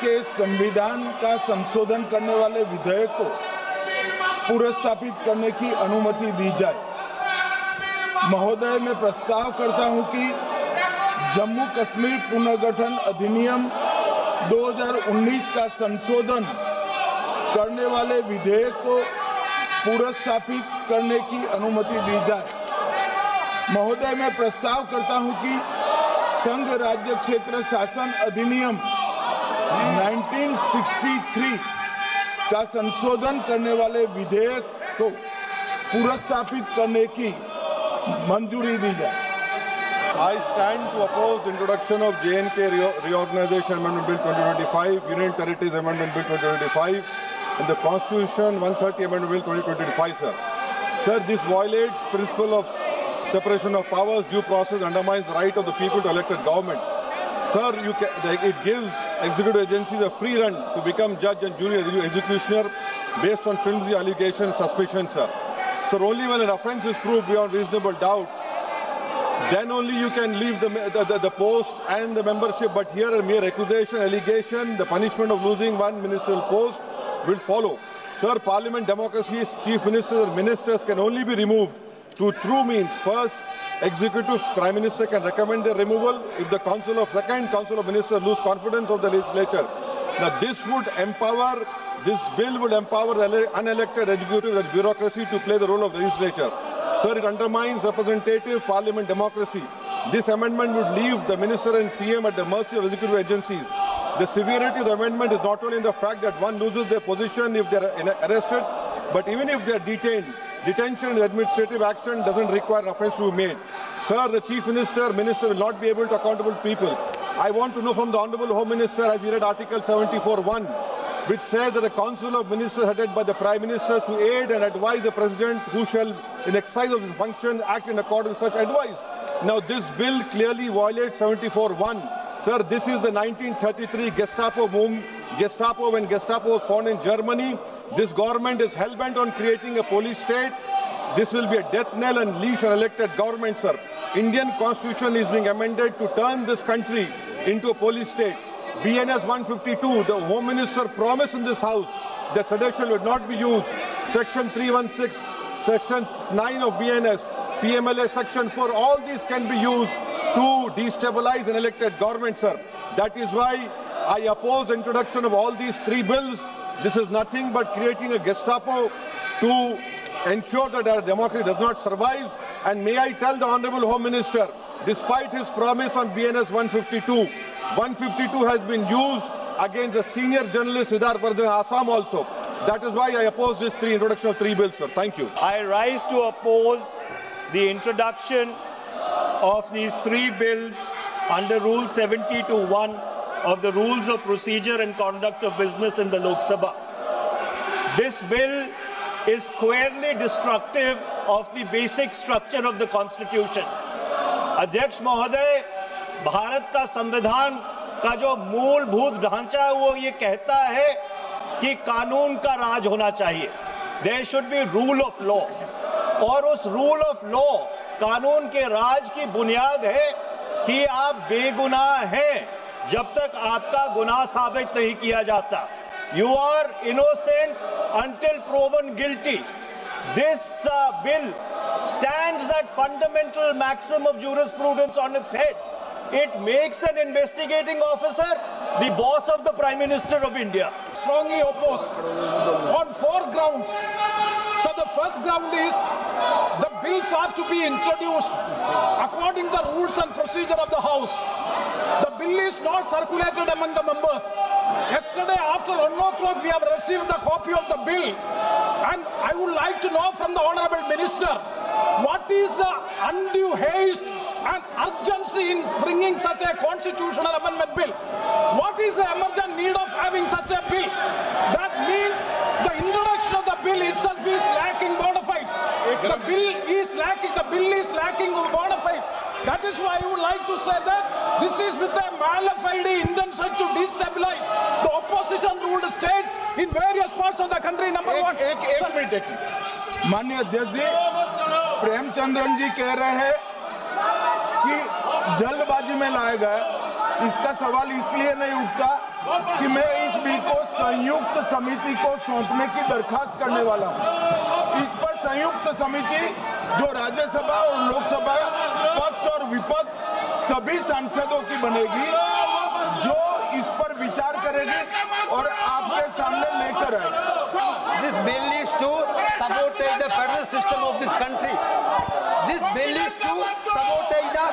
के संविधान का संशोधन करने वाले विधेयक को पुनर्स्थापित करने की अनुमति दी जाए। महोदय, मैं प्रस्ताव करता हूं कि जम्मू कश्मीर पुनर्गठन अधिनियम 2019 का संशोधन करने वाले विधेयक को पुनर्स्थापित करने की अनुमति दी जाए। महोदय, मैं प्रस्ताव करता हूं कि संघ राज्य क्षेत्र शासन अधिनियम 1963 का संशोधन करने वाले विधेयक को पुनर्स्थापित करने की मंजूरी दी जाए। I stand to oppose the introduction of J&K Reorganization Amendment Bill 2025, Union Territories Amendment Bill 2025, and the Constitution 130 Amendment Bill 2025, sir. Sir, this violates principle of separation of powers, due process, undermines the right of the people to elect a government. Sir, it gives executive agencies a free run to become judge and jury executioner based on flimsy allegations, suspicions, sir. Sir, only when an offence is proved beyond reasonable doubt, then only you can leave the post and the membership. But here a mere accusation, allegation, the punishment of losing one ministerial post will follow. Sir, parliament democracy's chief ministers and ministers can only be removed through true means. First, executive prime minister can recommend their removal if the second council of ministers lose confidence of the legislature. Now this bill would empower the unelected executive bureaucracy to play the role of legislature. Sir, it undermines representative parliament democracy. This amendment would leave the minister and CM at the mercy of executive agencies. The severity of the amendment is not only in the fact that one loses their position if they are arrested, but even if they are detained. Detention and administrative action doesn't require offence to be made. Sir, the chief minister will not be able to accountable people. I want to know from the Honourable Home Minister, as he read Article 74(1), which says that the Council of Ministers headed by the Prime Minister to aid and advise the President, who shall, in exercise of his function, act in accordance with such advice. Now, this bill clearly violates 74(1). Sir, this is the 1933 Gestapo when Gestapo was found in Germany. This government is hell-bent on creating a police state. This will be a death knell and leash on elected government, sir. Indian Constitution is being amended to turn this country into a police state. BNS 152, the Home Minister promised in this House that sedition would not be used. Section 316, Section 9 of BNS, PMLA Section 4, all these can be used to destabilize an elected government, sir. That is why I oppose the introduction of all these three bills. This is nothing but creating a Gestapo to ensure that our democracy does not survive. And may I tell the Honourable Home Minister, despite his promise on BNS 152 has been used against a senior journalist, Siddharth Vardhan, Assam also. That is why I oppose this introduction of three bills, sir. Thank you. I rise to oppose the introduction of these three bills under Rule 70(1) of the Rules of Procedure and Conduct of Business in the Lok Sabha. This bill is squarely destructive of the basic structure of the Constitution. अध्यक्ष महोदय, भारत का संविधान का जो मूलभूत ढांचा है वो ये कहता है कि कानून का राज होना चाहिए. There should be rule of law. और उस rule of law, कानून के राज की बुनियाद है कि आप बेगुनाह हैं जब तक आपका गुनाह साबित नहीं किया जाता. You are innocent until proven guilty. This bill stands that fundamental maxim of jurisprudence on its head. It makes an investigating officer the boss of the Prime Minister of India. Strongly oppose on 4 grounds. So the first ground is the bills are to be introduced according to the rules and procedure of the House. The bill is not circulated among the members. Yesterday after 1 o'clock we have received the copy of the bill, and I would like to know from the Honourable Minister, what is the undue haste and urgency in bringing such a constitutional amendment bill? What is the emergent need of having such a bill? That means the introduction of the bill itself is lacking bona fides. The bill is lacking bona fides. That is why I would like to say that this is with a malafide intention to destabilize the opposition-ruled states in various parts of the country. Number one. एक minute माननीय अध्यक्ष जी, प्रेमचंद्रन जी कह रहे हैं कि जल्दबाजी में लाया गया. इसका सवाल इसलिए नहीं उठता कि मैं इस बिल को संयुक्त समिति को सौंपने की दरखास्त करने वाला हूं। इस पर संयुक्त समिति जो राज्यसभा और लोकसभा पक्ष और विपक्ष सभी सांसदों की बनेगी, जो इस पर विचार करेगी और आपके सामने लेकर आएगी। This bill is to sabotage the federal system of this country. This bill is to sabotage the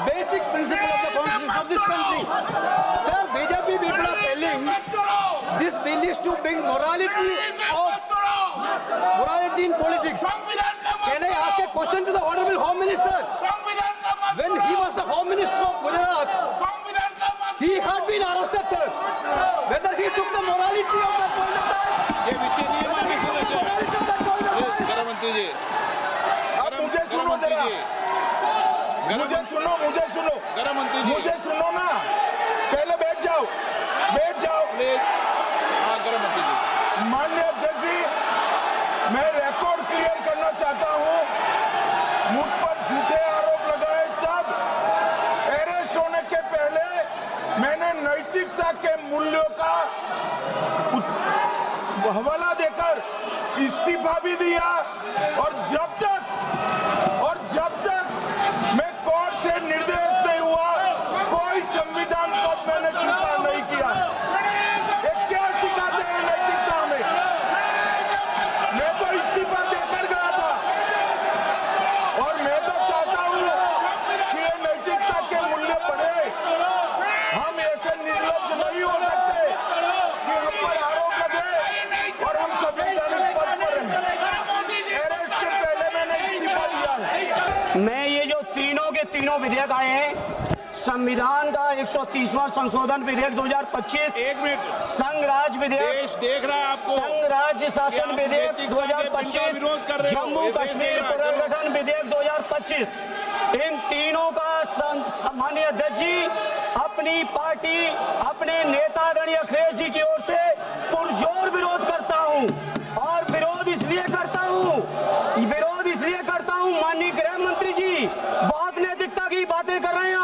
basic principle of the constitution of this country. Sir, BJP people are telling this bill is to bring morality in politics. Can I ask a question to the Honorable Home Minister? When he was the Home Minister of Gujarat, he had been arrested, sir. Whether he took the morality of that point of time, ये विषय नहीं है, गृह मंत्री जी। अब मुझे सुनो जरा, मुझे सुनो गृह मंत्री जी, मुझे सुनो ना, पहले बैठ जाओ। हाँ, गृह मंत्री जी। माननीय अध्यक्ष जी, मैं रिकॉर्ड क्लियर करना चाहता हूं। मुझ पर झूठे आरोप लगाए तब अरेस्ट होने के पहले मैंने नैतिकता के मूल्यों का हवाला देकर इस्तीफा भी दिया, और जब तक मैं कोर्ट से निर्देश नहीं हुआ, कोई संविधान पद मैंने स्वीकार नहीं किया। ये क्या सिखाते हैं नैतिकता में? मैं तो इस्तीफा देकर गया था, और मैं तो चाहता हूं कि ये नैतिकता के मूल्य बढ़े। हम ऐसे निर्लज्ज नहीं हो सकते कि हम पर आरोप लगे और हम संवैधानिक पद पर हैं। अरेस्ट के पहले मैंने इस्तीफा दिया है। मैं ये जो तीनों विधेयक आए हैं, संविधान का 130वां संशोधन विधेयक 2025, एक मिनट, संघ राज्य विधेयक, देश देख रहा है आपको, संघ राज्य शासन विधेयक 2025, जम्मू कश्मीर पुनर्गठन विधेयक 2025, इन तीनों का माननीय अध्यक्ष जी, अपनी पार्टी, अपने नेता आदरणीय अखिलेश जी की ओर से पुरजोर विरोध करता हूं। और विरोध इसलिए करता हूं माननीय गृह मंत्री जी, बहुत नैतिकता की बातें कर रहे हैं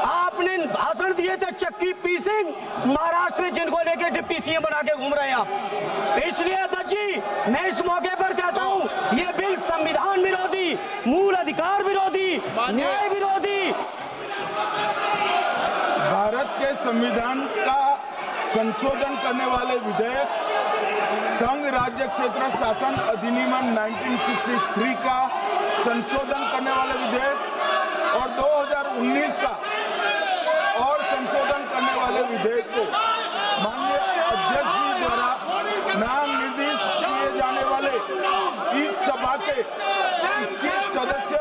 आपने भाषण दिए थे चक्की पी सिंह, महाराष्ट्र में जिनको लेके डिप्टी सीएम बना के घूम रहे हैं आप। इसलिए अध्यक्ष जी, मैं इस मौके पर कहता हूं, ये बिल संविधान विरोधी, मूल अधिकार विरोधी, न्याय विरोधी। भारत के संविधान का संशोधन करने वाले विधेयक, संघ राज्य क्षेत्र शासन अधिनियम 1963 का संशोधन करने वाले विधेयक और 2019 का और संशोधन करने वाले विधेयक को माननीय अध्यक्ष जी द्वारा नाम निर्देशित किए जाने वाले इस सभा के 21 सदस्य